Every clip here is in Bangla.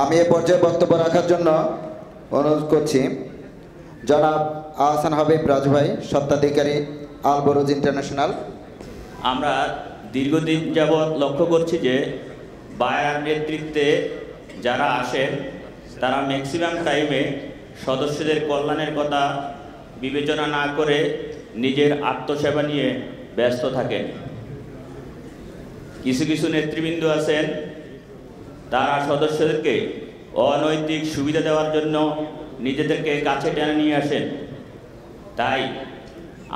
আমি এই পর্যায়ে বক্তব্য রাখার জন্য অনুরোধ করছি জনাব আহসান হাবিব রাজু ভাই, স্বত্বাধিকারী আল বুরুজ ইন্টারন্যাশনাল। আমরা দীর্ঘদিন যাবৎ লক্ষ্য করছি যে বায়ার নেতৃত্বে যারা আসেন তারা ম্যাক্সিমাম টাইমে সদস্যদের কল্যাণের কথা বিবেচনা না করে নিজের আত্মসেবা নিয়ে ব্যস্ত থাকেন। কিছু কিছু নেতৃবৃন্দ আছেন তারা সদস্যদেরকে অনৈতিক সুবিধা দেওয়ার জন্য নিজেদেরকে কাছে টেনে নিয়ে আসেন। তাই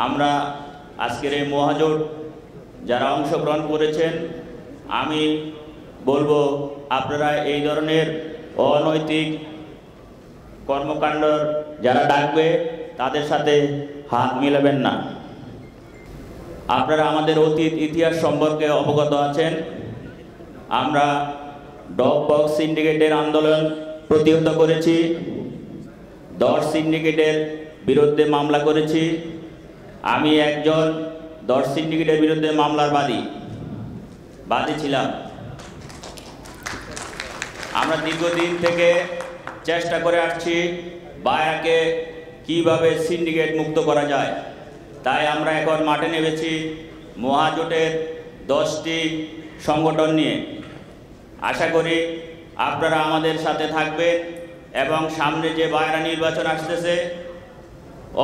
আমরা আজকের এই মহাজোট যারা অংশগ্রহণ করেছেন, আমি বলবো আপনারা এই ধরনের অনৈতিক কর্মকাণ্ড যারা ডাকবে তাদের সাথে হাত মিলাবেন না। আপনারা আমাদের অতীত ইতিহাস সম্পর্কে অবগত আছেন। আমরা ড্রপ বক্স সিন্ডিকেটের আন্দোলন প্রতিহত করেছি, 10 সিন্ডিকেটের বিরুদ্ধে মামলা করেছি। আমি একজন 10 সিন্ডিকেটের বিরুদ্ধে মামলার বাদী ছিলাম। আমরা দীর্ঘদিন থেকে চেষ্টা করে আসছি বায়াকে কিভাবে সিন্ডিকেট মুক্ত করা যায়। তাই আমরা এখন মাঠে নেমেছি মহাজোটের 10টি সংগঠন নিয়ে। আশা করি আপনারা আমাদের সাথে থাকবেন এবং সামনে যে বায়রা নির্বাচন আসতেছে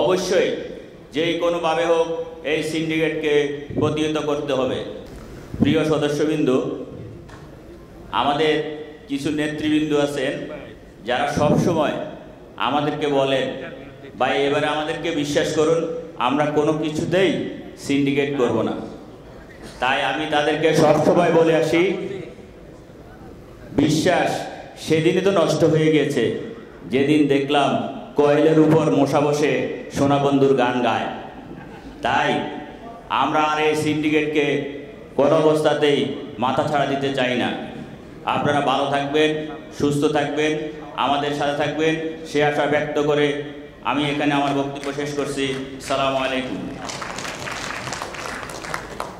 অবশ্যই যেই কোনোভাবে হোক এই সিন্ডিকেটকে প্রতিহত করতে হবে। প্রিয় সদস্যবৃন্দ, আমাদের কিছু নেতৃবৃন্দ আছেন যারা সব সময় আমাদেরকে বলেন, ভাই এবারে আমাদেরকে বিশ্বাস করুন, আমরা কোনো কিছুতেই সিন্ডিকেট করব না। তাই আমি তাদেরকে সবসময় বলে আসি, বিশ্বাস সেদিনই তো নষ্ট হয়ে গেছে যেদিন দেখলাম কয়েলের উপর মশা বসে সোনা বন্ধুর গান গায়। তাই আমরা আর এই সিন্ডিকেটকে কোনো অবস্থাতেই মাথা ছাড়া দিতে চাই না। আপনারা ভালো থাকবেন, সুস্থ থাকবেন, আমাদের সাথে থাকবেন সে আশা ব্যক্ত করে আমি এখানে আমার বক্তব্য শেষ করছি। আসসালামু আলাইকুম।